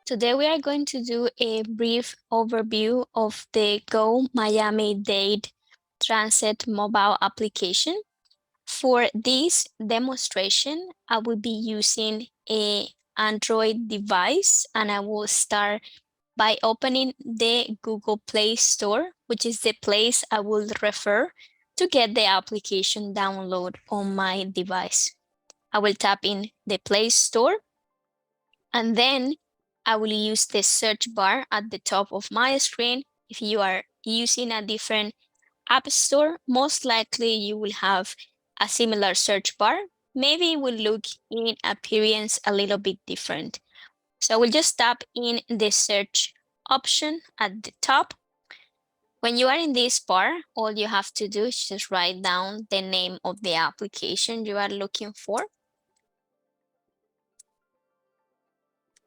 Today we are going to do a brief overview of the Go Miami-Dade Transit mobile application. For this demonstration, I will be using an Android device, and I will start by opening the Google Play Store, which is the place I will refer to get the application download on my device. I will tap in the Play Store, and then I will use the search bar at the top of my screen. If you are using a different app store, most likely you will have a similar search bar. Maybe it will look in appearance a little bit different. So we'll just tap in the search option at the top. When you are in this bar, all you have to do is just write down the name of the application you are looking for.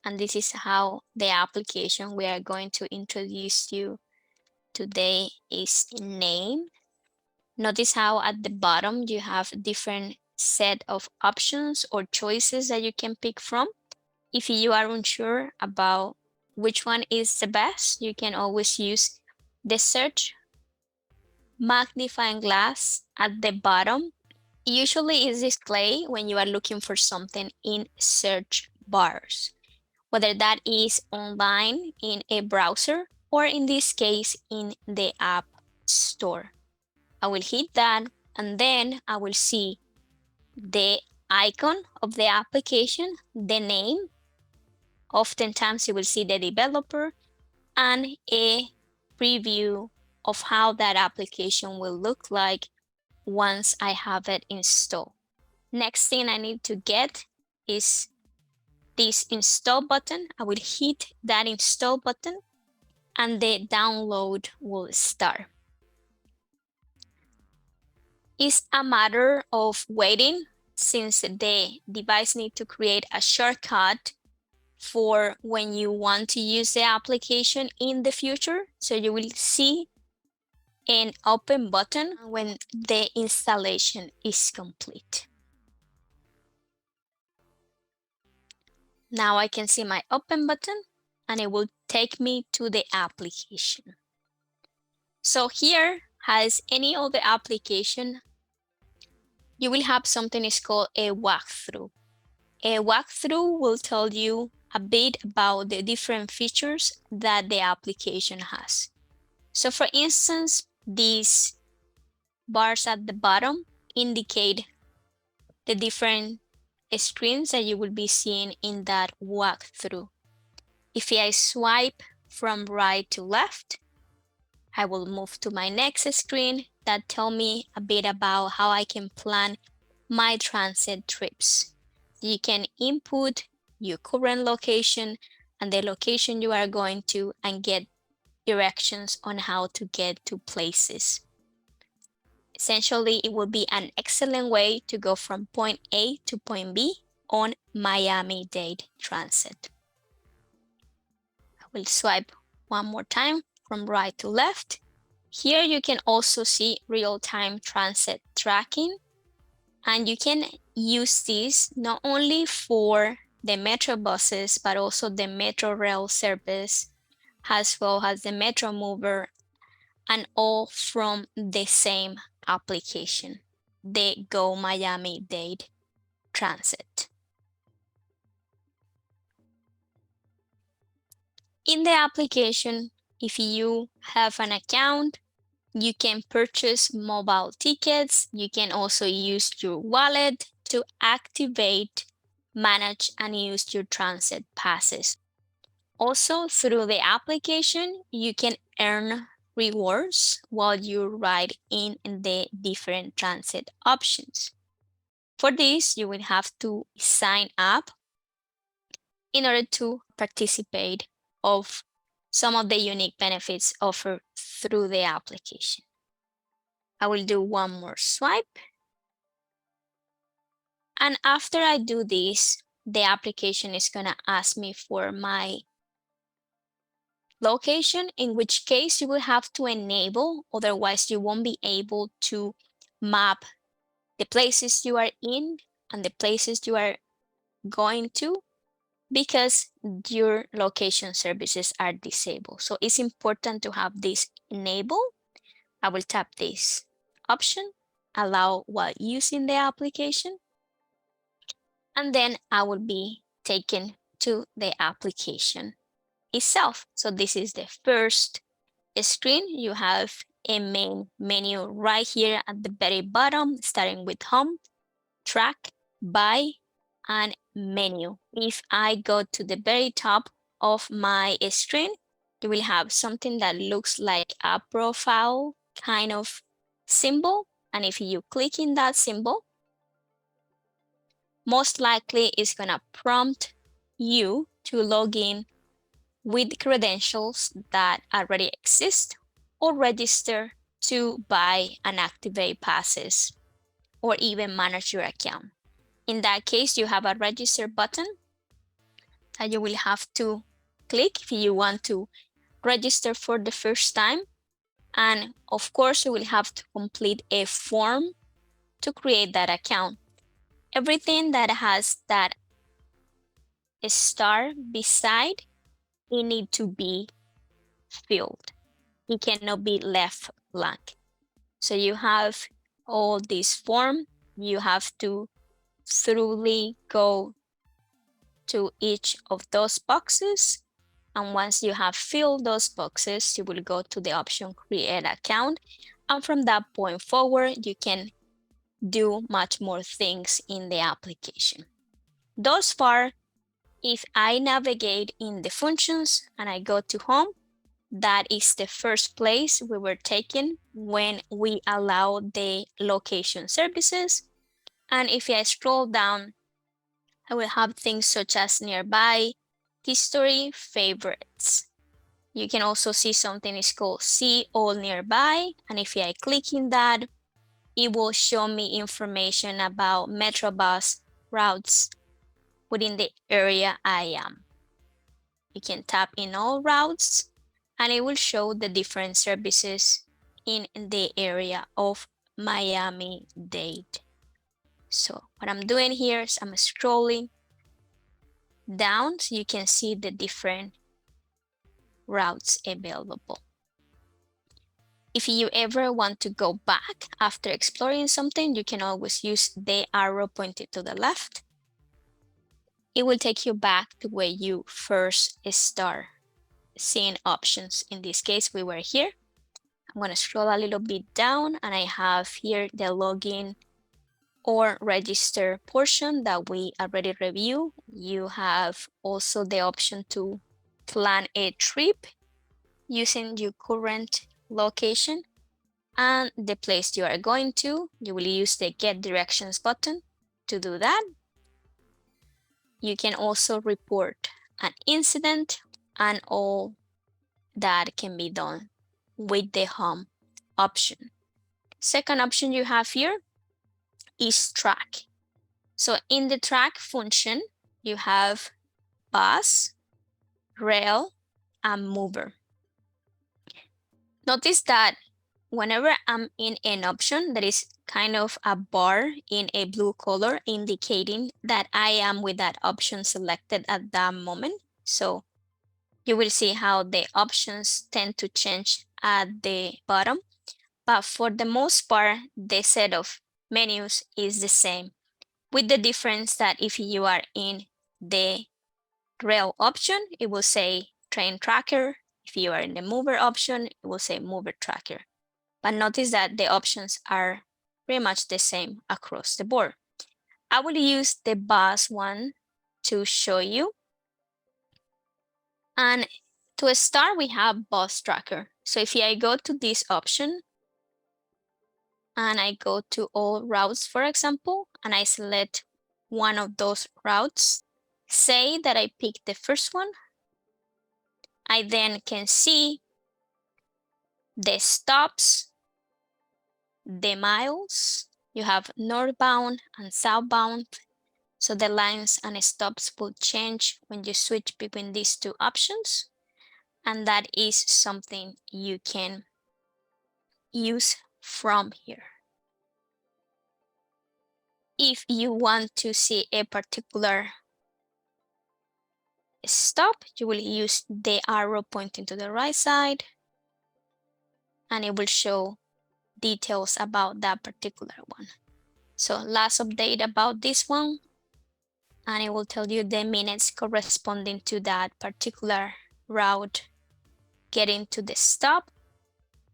And this is how the application we are going to introduce you today is named. Notice how at the bottom you have different set of options or choices that you can pick from. If you are unsure about which one is the best, you can always use the search magnifying glass at the bottom. Usually is displayed when you are looking for something in search bars, whether that is online in a browser or in this case in the app store. I will hit that, and then I will see the icon of the application, the name. Oftentimes you will see the developer and a preview of how that application will look like once I have it installed. Next thing I need to get is this install button. I will hit that install button and the download will start. It's a matter of waiting since the device needs to create a shortcut for when you want to use the application in the future. So you will see an open button when the installation is complete. Now I can see my open button and it will take me to the application. So here, as any other application, you will have something is called a walkthrough. A walkthrough will tell you a bit about the different features that the application has. So for instance, these bars at the bottom indicate the different screens that you will be seeing in that walkthrough. If I swipe from right to left, I will move to my next screen that tell me a bit about how I can plan my transit trips. You can input your current location and the location you are going to and get directions on how to get to places. Essentially, it will be an excellent way to go from point A to point B on Miami-Dade Transit. I will swipe one more time from right to left. Here you can also see real-time transit tracking, and you can use this not only for the metro buses, but also the metro rail service, as well as the metro mover, and all from the same application, the Go Miami-Dade Transit. In the application, if you have an account, you can purchase mobile tickets. You can also use your wallet to activate, manage, and use your transit passes. Also, through the application, you can earn rewards while you ride in the different transit options. For this, you will have to sign up in order to participate of some of the unique benefits offered through the application. I will do one more swipe. And after I do this, the application is gonna ask me for my location, in which case you will have to enable, otherwise you won't be able to map the places you are in and the places you are going to because your location services are disabled. So it's important to have this enabled. I will tap this option, allow while using the application, and then I will be taken to the application itself. So this is the first screen. You have a main menu right here at the very bottom, starting with home, track, buy, and menu. If I go to the very top of my screen, you will have something that looks like a profile kind of symbol. And if you click in that symbol, most likely it's gonna prompt you to log in with credentials that already exist or register to buy and activate passes or even manage your account. In that case, you have a register button that you will have to click if you want to register for the first time. And of course, you will have to complete a form to create that account. Everything that has that star beside, it need to be filled. It cannot be left blank. So you have all this form. You have to thoroughly go to each of those boxes. And once you have filled those boxes, you will go to the option create account. And from that point forward, you can do much more things in the application. Thus far, if I navigate in the functions and I go to home, that is the first place we were taken when we allow the location services. And if I scroll down, I will have things such as nearby, history, favorites. You can also see something is called see all nearby. And if I click in that, it will show me information about Metrobus routes within the area I am. You can tap in all routes and it will show the different services in the area of Miami-Dade. So what I'm doing here is I'm scrolling down so you can see the different routes available. If you ever want to go back after exploring something, you can always use the arrow pointed to the left. It will take you back to where you first start seeing options. In this case, we were here. I'm going to scroll a little bit down and I have here the login or register portion that we already reviewed. You have also the option to plan a trip using your current location and the place you are going to. You will use the get directions button to do that. You can also report an incident and all that can be done with the home option. Second option you have here is track. So in the track function, you have bus, rail, and mover. Notice that whenever I'm in an option, there is kind of a bar in a blue color indicating that I am with that option selected at that moment. So you will see how the options tend to change at the bottom. But for the most part, the set of menus is the same, with the difference that if you are in the rail option, it will say train tracker. If you are in the mover option, it will say mover tracker. But notice that the options are pretty much the same across the board. I will use the bus one to show you. And to start, we have bus tracker. So if I go to this option and I go to all routes, for example, and I select one of those routes, say that I pick the first one, I then can see the stops, the miles. You have northbound and southbound. So the lines and stops will change when you switch between these two options. And that is something you can use from here. If you want to see a particular stop, you will use the arrow pointing to the right side, and it will show details about that particular one. So last update about this one, and it will tell you the minutes corresponding to that particular route getting to the stop.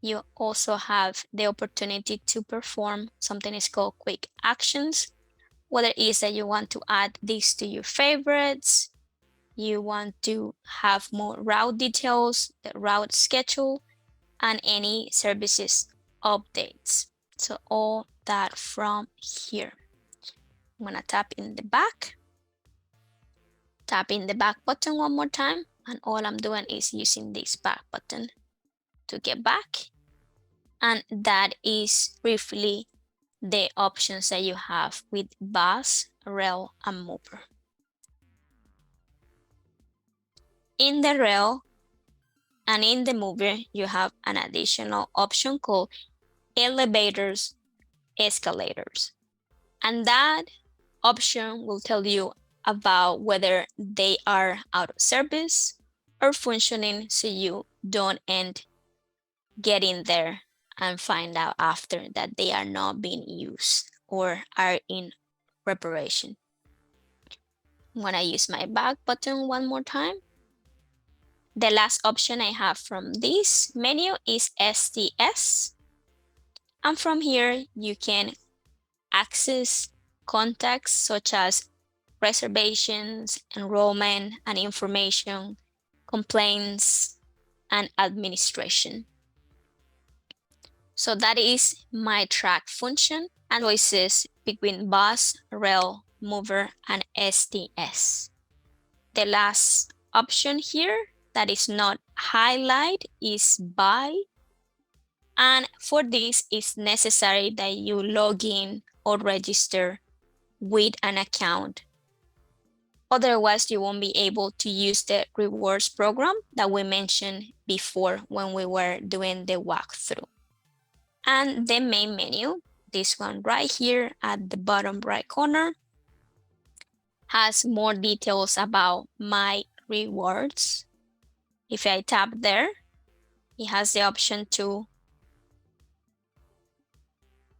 You also have the opportunity to perform something is called quick actions, whether it is that you want to add this to your favorites, you want to have more route details, the route schedule, and any services updates. So all that from here. I'm gonna tap in the back button one more time, and all I'm doing is using this back button to get back. And that is briefly the options that you have with bus, rail, and mover. In the rail and in the mover, you have an additional option called elevators, escalators. And that option will tell you about whether they are out of service or functioning, so you don't end getting there and find out after that they are not being used or are in reparation. I'm gonna use my back button one more time. The last option I have from this menu is STS. And from here, you can access contacts such as reservations, enrollment and information, complaints, and administration. So that is my track function and choices between bus, rail, mover, and STS. The last option here that is not highlighted is buy. And for this, it's necessary that you log in or register with an account. Otherwise, you won't be able to use the rewards program that we mentioned before when we were doing the walkthrough. And the main menu, this one right here at the bottom right corner, has more details about my rewards. If I tap there, it has the option to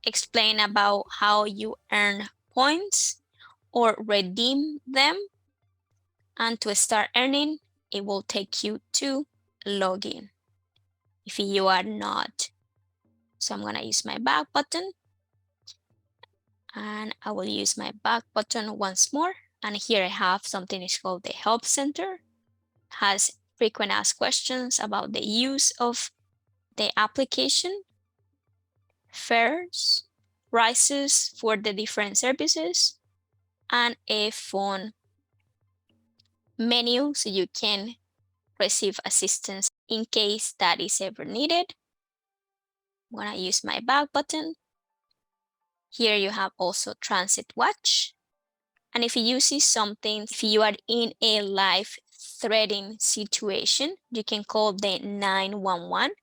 explain about how you earn points or redeem them. And to start earning, it will take you to login if you are not. So I'm gonna use my back button, and I will use my back button once more. And here I have something is called the Help Center. Has frequent asked questions about the use of the application, fares, prices for the different services, and a phone menu so you can receive assistance in case that is ever needed. I'm gonna use my back button. Here you have also Transit Watch. And if you see something, if you are in a life-threatening situation, you can call the 911,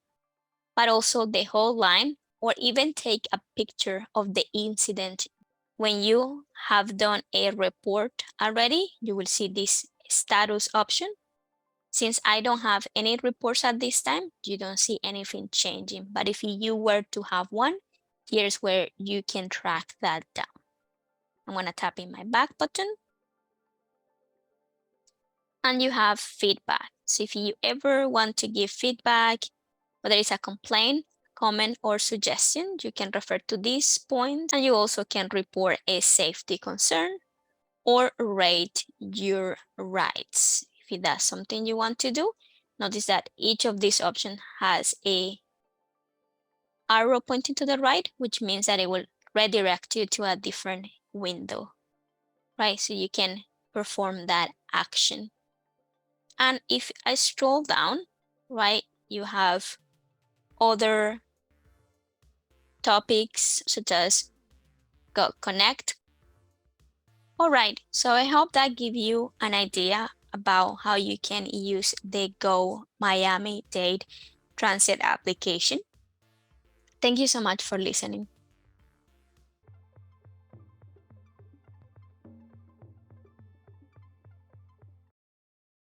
but also the whole line, or even take a picture of the incident. When you have done a report already, you will see this status option. Since I don't have any reports at this time, you don't see anything changing. But if you were to have one, here's where you can track that down. I'm gonna tap in my back button. And you have feedback. So if you ever want to give feedback, whether it's a complaint, comment, or suggestion, you can refer to these points. And you also can report a safety concern or rate your rights. If that's something you want to do, notice that each of these options has a arrow pointing to the right, which means that it will redirect you to a different window, right? So you can perform that action. And if I scroll down, right, you have other topics such as Go Connect. All right, so I hope that give you an idea about how you can use the Go Miami-Dade Transit application. Thank you so much for listening.